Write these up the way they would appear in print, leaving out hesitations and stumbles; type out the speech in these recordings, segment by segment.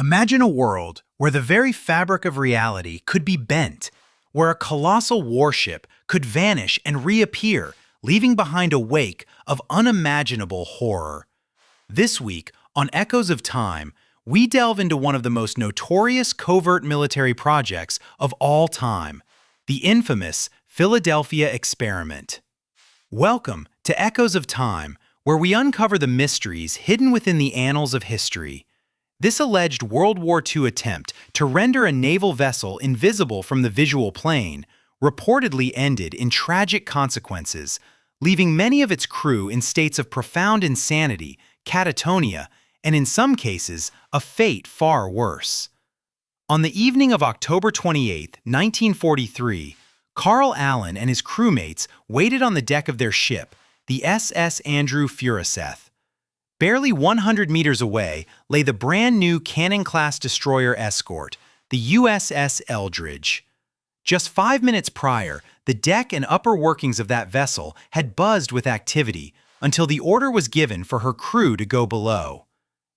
Imagine a world where the very fabric of reality could be bent, where a colossal warship could vanish and reappear, leaving behind a wake of unimaginable horror. This week, on Echoes of Time, we delve into one of the most notorious covert military projects of all time, the infamous Philadelphia Experiment. Welcome to Echoes of Time, where we uncover the mysteries hidden within the annals of history. This alleged World War II attempt to render a naval vessel invisible from the visual plane reportedly ended in tragic consequences, leaving many of its crew in states of profound insanity, catatonia, and in some cases, a fate far worse. On the evening of October 28, 1943, Carl Allen and his crewmates waited on the deck of their ship, the SS Andrew Furuseth. Barely 100 meters away lay the brand-new Cannon-class destroyer escort, the USS Eldridge. Just 5 minutes prior, the deck and upper workings of that vessel had buzzed with activity until the order was given for her crew to go below.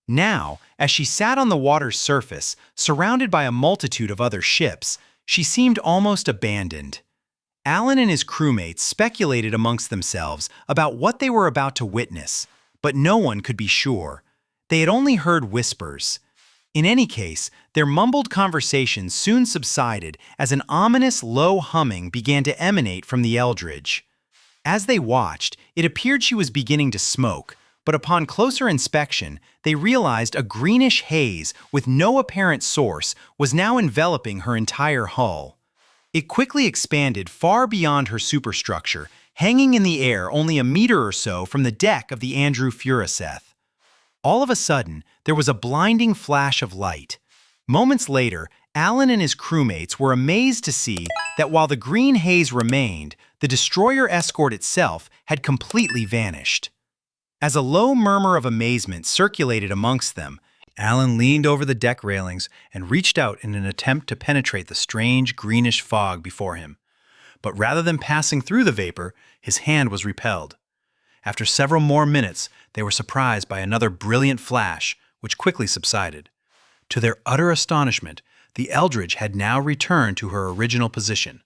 Now, as she sat on the water's surface, surrounded by a multitude of other ships, she seemed almost abandoned. Allen and his crewmates speculated amongst themselves about what they were about to witness, but no one could be sure. They had only heard whispers. In any case, their mumbled conversations soon subsided as an ominous low humming began to emanate from the Eldridge. As they watched, it appeared she was beginning to smoke, but upon closer inspection, they realized a greenish haze with no apparent source was now enveloping her entire hull. It quickly expanded far beyond her superstructure, hanging in the air only a meter or so from the deck of the Andrew Furuseth. All of a sudden, there was a blinding flash of light. Moments later, Allen and his crewmates were amazed to see that while the green haze remained, the destroyer escort itself had completely vanished. As a low murmur of amazement circulated amongst them, Allen leaned over the deck railings and reached out in an attempt to penetrate the strange greenish fog before him. But rather than passing through the vapor, his hand was repelled. After several more minutes, they were surprised by another brilliant flash, which quickly subsided. To their utter astonishment, the Eldridge had now returned to her original position.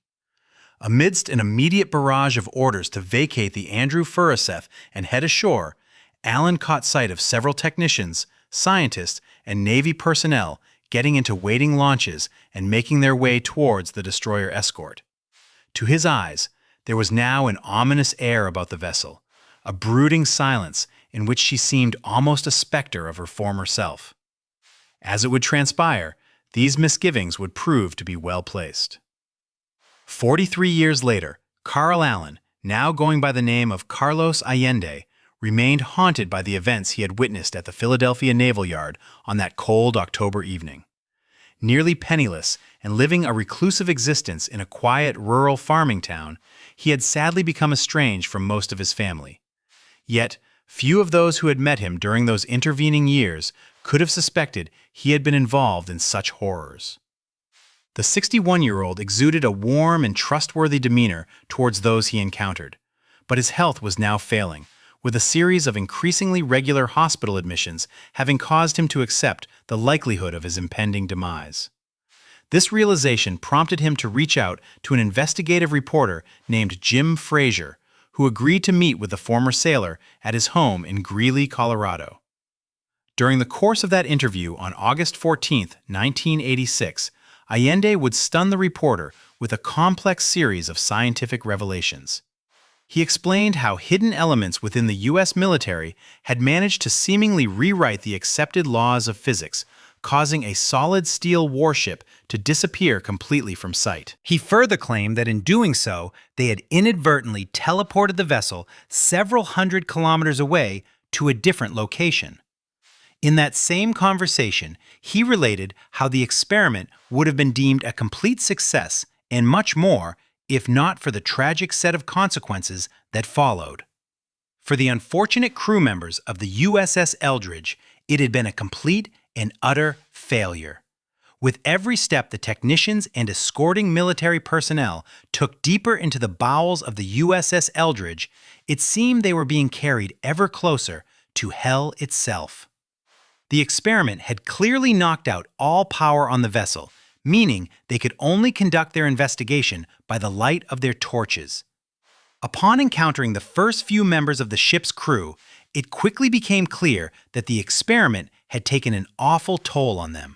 Amidst an immediate barrage of orders to vacate the Andrew Furuseth and head ashore, Allen caught sight of several technicians, scientists, and Navy personnel getting into waiting launches and making their way towards the destroyer escort. To his eyes, there was now an ominous air about the vessel, a brooding silence in which she seemed almost a specter of her former self. As it would transpire, these misgivings would prove to be well placed. 43 years later, Carl Allen, now going by the name of Carlos Allende, remained haunted by the events he had witnessed at the Philadelphia Naval Yard on that cold October evening. Nearly penniless and living a reclusive existence in a quiet rural farming town, he had sadly become estranged from most of his family. Yet, few of those who had met him during those intervening years could have suspected he had been involved in such horrors. The 61-year-old exuded a warm and trustworthy demeanor towards those he encountered, but his health was now failing, with a series of increasingly regular hospital admissions having caused him to accept the likelihood of his impending demise. This realization prompted him to reach out to an investigative reporter named Jim Frazier, who agreed to meet with the former sailor at his home in Greeley, Colorado. During the course of that interview on August 14, 1986, Allende would stun the reporter with a complex series of scientific revelations. He explained how hidden elements within the U.S. military had managed to seemingly rewrite the accepted laws of physics, causing a solid steel warship to disappear completely from sight. He further claimed that in doing so, they had inadvertently teleported the vessel several hundred kilometers away to a different location. In that same conversation, he related how the experiment would have been deemed a complete success and much more if not for the tragic set of consequences that followed. For the unfortunate crew members of the USS Eldridge, it had been a complete and utter failure. With every step the technicians and escorting military personnel took deeper into the bowels of the USS Eldridge, it seemed they were being carried ever closer to hell itself. The experiment had clearly knocked out all power on the vessel, meaning they could only conduct their investigation by the light of their torches. Upon encountering the first few members of the ship's crew, it quickly became clear that the experiment had taken an awful toll on them.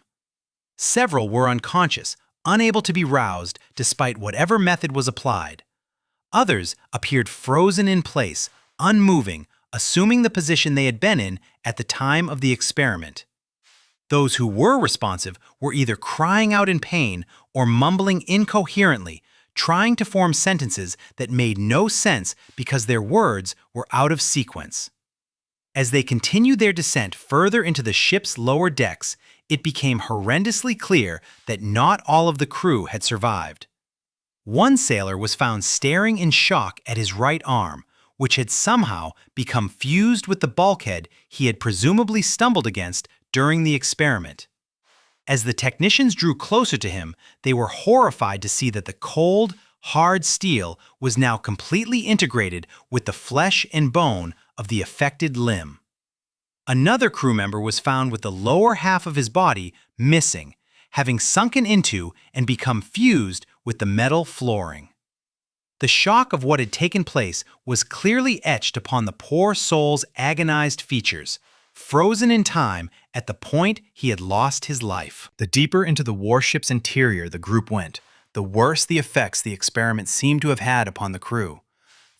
Several were unconscious, unable to be roused despite whatever method was applied. Others appeared frozen in place, unmoving, assuming the position they had been in at the time of the experiment. Those who were responsive were either crying out in pain or mumbling incoherently, trying to form sentences that made no sense because their words were out of sequence. As they continued their descent further into the ship's lower decks, it became horrendously clear that not all of the crew had survived. One sailor was found staring in shock at his right arm, which had somehow become fused with the bulkhead he had presumably stumbled against during the experiment. As the technicians drew closer to him, they were horrified to see that the cold, hard steel was now completely integrated with the flesh and bone of the affected limb. Another crew member was found with the lower half of his body missing, having sunken into and become fused with the metal flooring. The shock of what had taken place was clearly etched upon the poor soul's agonized features, frozen in time at the point he had lost his life. The deeper into the warship's interior the group went, the worse the effects the experiment seemed to have had upon the crew.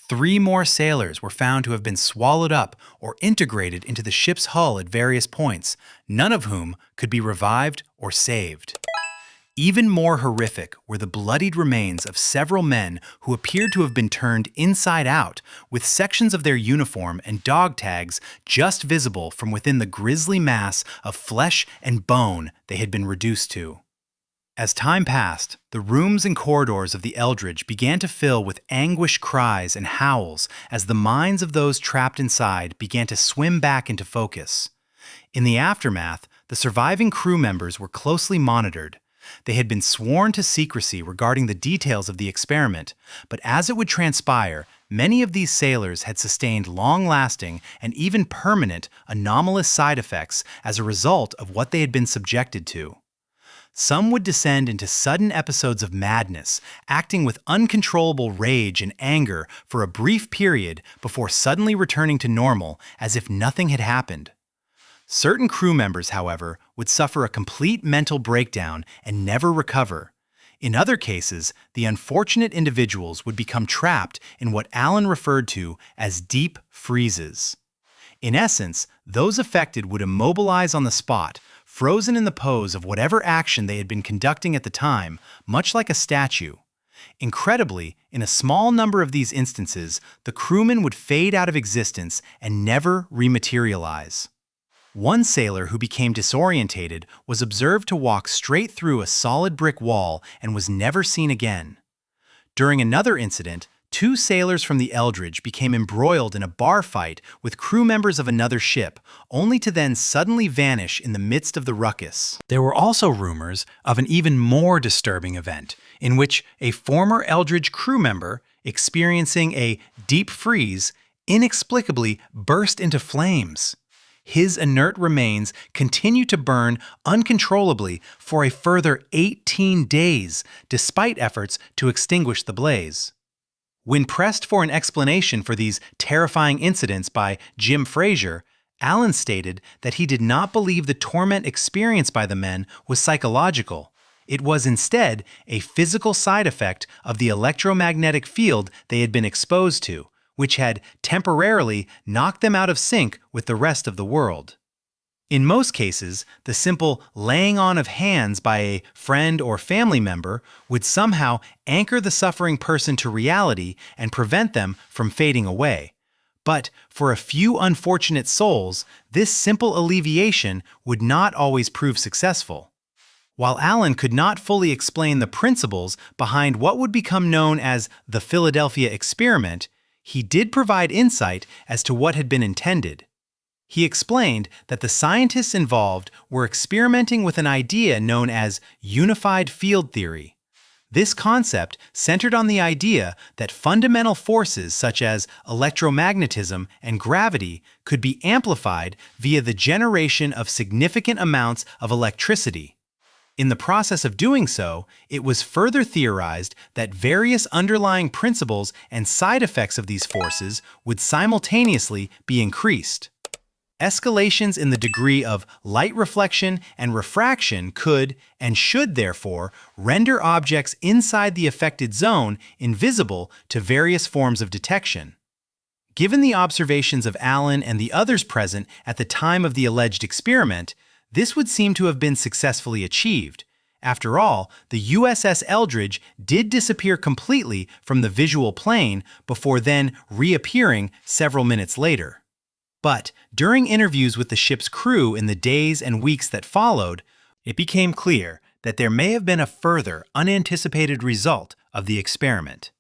3 more sailors were found to have been swallowed up or integrated into the ship's hull at various points, none of whom could be revived or saved. Even more horrific were the bloodied remains of several men who appeared to have been turned inside out, with sections of their uniform and dog tags just visible from within the grisly mass of flesh and bone they had been reduced to. As time passed, the rooms and corridors of the Eldridge began to fill with anguished cries and howls as the minds of those trapped inside began to swim back into focus. In the aftermath, the surviving crew members were closely monitored. They had been sworn to secrecy regarding the details of the experiment, but as it would transpire, many of these sailors had sustained long-lasting and even permanent anomalous side effects as a result of what they had been subjected to. Some would descend into sudden episodes of madness, acting with uncontrollable rage and anger for a brief period before suddenly returning to normal as if nothing had happened. Certain crew members, however, would suffer a complete mental breakdown and never recover. In other cases, the unfortunate individuals would become trapped in what Allen referred to as deep freezes. In essence, those affected would immobilize on the spot, frozen in the pose of whatever action they had been conducting at the time, much like a statue. Incredibly, in a small number of these instances, the crewman would fade out of existence and never rematerialize. One sailor who became disorientated was observed to walk straight through a solid brick wall and was never seen again. During another incident, 2 sailors from the Eldridge became embroiled in a bar fight with crew members of another ship, only to then suddenly vanish in the midst of the ruckus. There were also rumors of an even more disturbing event, in which a former Eldridge crew member, experiencing a deep freeze, inexplicably burst into flames. His inert remains continued to burn uncontrollably for a further 18 days, despite efforts to extinguish the blaze. When pressed for an explanation for these terrifying incidents by Jim Frazier, Allen stated that he did not believe the torment experienced by the men was psychological. It was instead a physical side effect of the electromagnetic field they had been exposed to, which had temporarily knocked them out of sync with the rest of the world. In most cases, the simple laying on of hands by a friend or family member would somehow anchor the suffering person to reality and prevent them from fading away. But for a few unfortunate souls, this simple alleviation would not always prove successful. While Allen could not fully explain the principles behind what would become known as the Philadelphia experiment, he did provide insight as to what had been intended. He explained that the scientists involved were experimenting with an idea known as unified field theory. This concept centered on the idea that fundamental forces such as electromagnetism and gravity could be amplified via the generation of significant amounts of electricity. In the process of doing so, it was further theorized that various underlying principles and side effects of these forces would simultaneously be increased. Escalations in the degree of light reflection and refraction could and should therefore render objects inside the affected zone invisible to various forms of detection. Given the observations of Allen and the others present at the time of the alleged experiment, this would seem to have been successfully achieved. After all, the USS Eldridge did disappear completely from the visual plane before then reappearing several minutes later. But during interviews with the ship's crew in the days and weeks that followed, it became clear that there may have been a further unanticipated result of the experiment.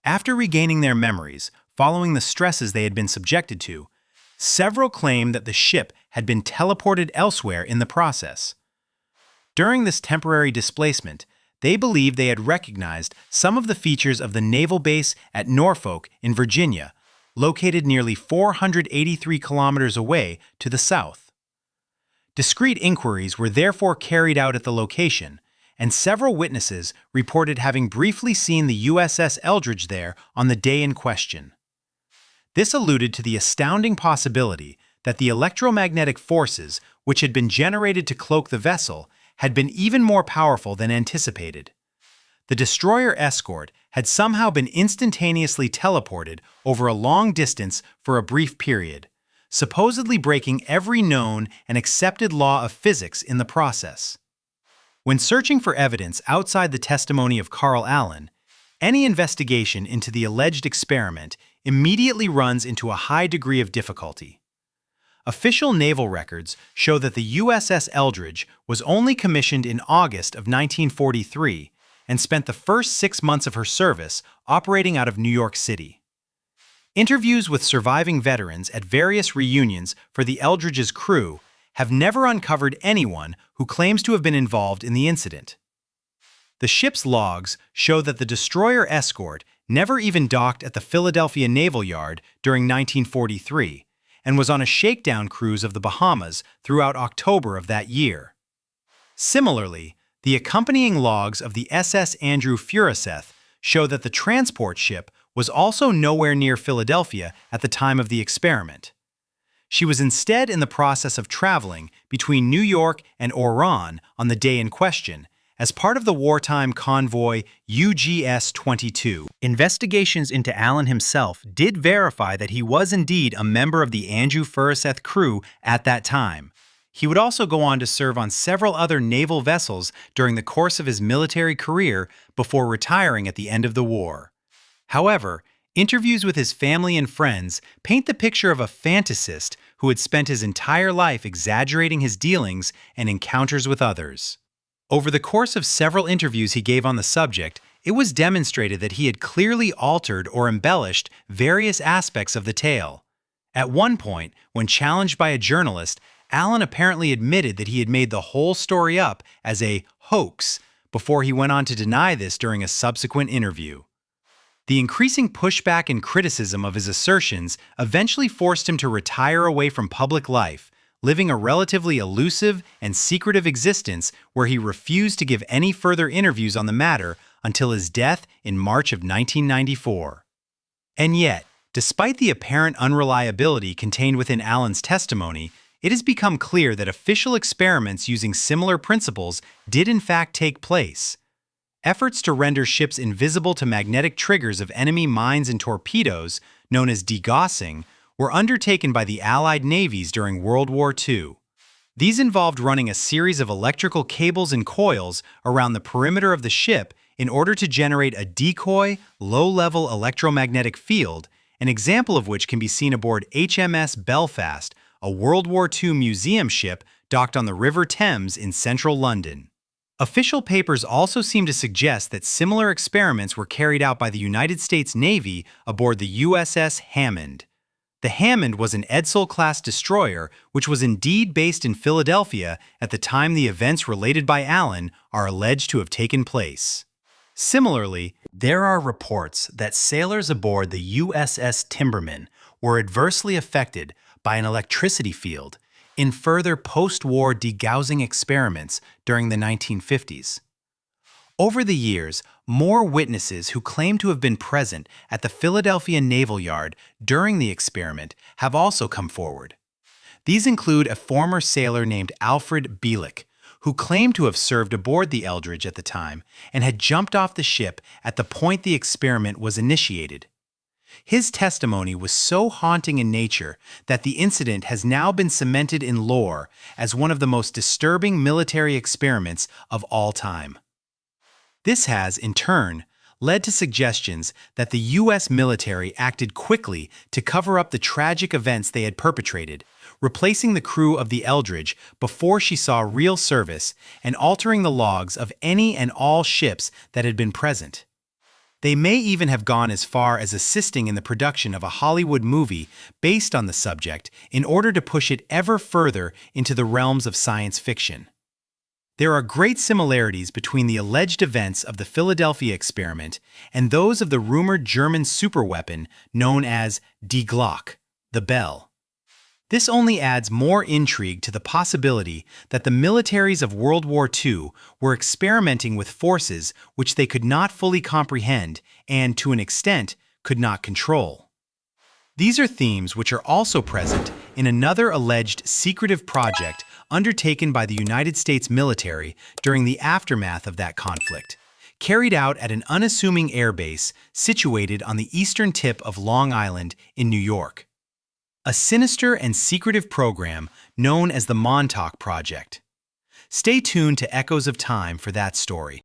After regaining their memories, following the stresses they had been subjected to, several claimed that the ship had been teleported elsewhere in the process. During this temporary displacement, they believed they had recognized some of the features of the naval base at Norfolk in Virginia, located nearly 483 kilometers away to the south. Discreet inquiries were therefore carried out at the location, and several witnesses reported having briefly seen the USS Eldridge there on the day in question. This alluded to the astounding possibility that the electromagnetic forces which had been generated to cloak the vessel had been even more powerful than anticipated. The destroyer escort had somehow been instantaneously teleported over a long distance for a brief period, supposedly breaking every known and accepted law of physics in the process. When searching for evidence outside the testimony of Carl Allen, any investigation into the alleged experiment immediately runs into a high degree of difficulty. Official naval records show that the USS Eldridge was only commissioned in August of 1943 and spent the first 6 months of her service operating out of New York City. Interviews with surviving veterans at various reunions for the Eldridge's crew have never uncovered anyone who claims to have been involved in the incident. The ship's logs show that the destroyer escort never even docked at the Philadelphia Naval Yard during 1943 and was on a shakedown cruise of the Bahamas throughout October of that year. Similarly, the accompanying logs of the SS Andrew Furuseth show that the transport ship was also nowhere near Philadelphia at the time of the experiment. She was instead in the process of traveling between New York and Oran on the day in question, as part of the wartime convoy UGS-22. Investigations into Allen himself did verify that he was indeed a member of the Andrew Furuseth crew at that time. He would also go on to serve on several other naval vessels during the course of his military career before retiring at the end of the war. However, interviews with his family and friends paint the picture of a fantasist who had spent his entire life exaggerating his dealings and encounters with others. Over the course of several interviews he gave on the subject, it was demonstrated that he had clearly altered or embellished various aspects of the tale. At one point, when challenged by a journalist, Allen apparently admitted that he had made the whole story up as a hoax before he went on to deny this during a subsequent interview. The increasing pushback and criticism of his assertions eventually forced him to retire away from public life, living a relatively elusive and secretive existence where he refused to give any further interviews on the matter until his death in March of 1994. And yet, despite the apparent unreliability contained within Allen's testimony, it has become clear that official experiments using similar principles did in fact take place. Efforts to render ships invisible to magnetic triggers of enemy mines and torpedoes, known as degaussing, were undertaken by the Allied navies during World War II. These involved running a series of electrical cables and coils around the perimeter of the ship in order to generate a decoy, low-level electromagnetic field, an example of which can be seen aboard HMS Belfast, a World War II museum ship docked on the River Thames in central London. Official papers also seem to suggest that similar experiments were carried out by the United States Navy aboard the USS Hammond. The Hammond was an Edsall-class destroyer which was indeed based in Philadelphia at the time the events related by Allen are alleged to have taken place. Similarly, there are reports that sailors aboard the USS Timberman were adversely affected by an electricity field in further post-war degaussing experiments during the 1950s. Over the years, more witnesses who claim to have been present at the Philadelphia Naval Yard during the experiment have also come forward. These include a former sailor named Alfred Bielek, who claimed to have served aboard the Eldridge at the time and had jumped off the ship at the point the experiment was initiated. His testimony was so haunting in nature that the incident has now been cemented in lore as one of the most disturbing military experiments of all time. This has, in turn, led to suggestions that the U.S. military acted quickly to cover up the tragic events they had perpetrated, replacing the crew of the Eldridge before she saw real service and altering the logs of any and all ships that had been present. They may even have gone as far as assisting in the production of a Hollywood movie based on the subject in order to push it ever further into the realms of science fiction. There are great similarities between the alleged events of the Philadelphia experiment and those of the rumored German superweapon known as Die Glock, the bell. This only adds more intrigue to the possibility that the militaries of World War II were experimenting with forces which they could not fully comprehend and, to an extent, could not control. These are themes which are also present in another alleged secretive project undertaken by the United States military during the aftermath of that conflict, carried out at an unassuming airbase situated on the eastern tip of Long Island in New York. A sinister and secretive program known as the Montauk Project. Stay tuned to Echoes of Time for that story.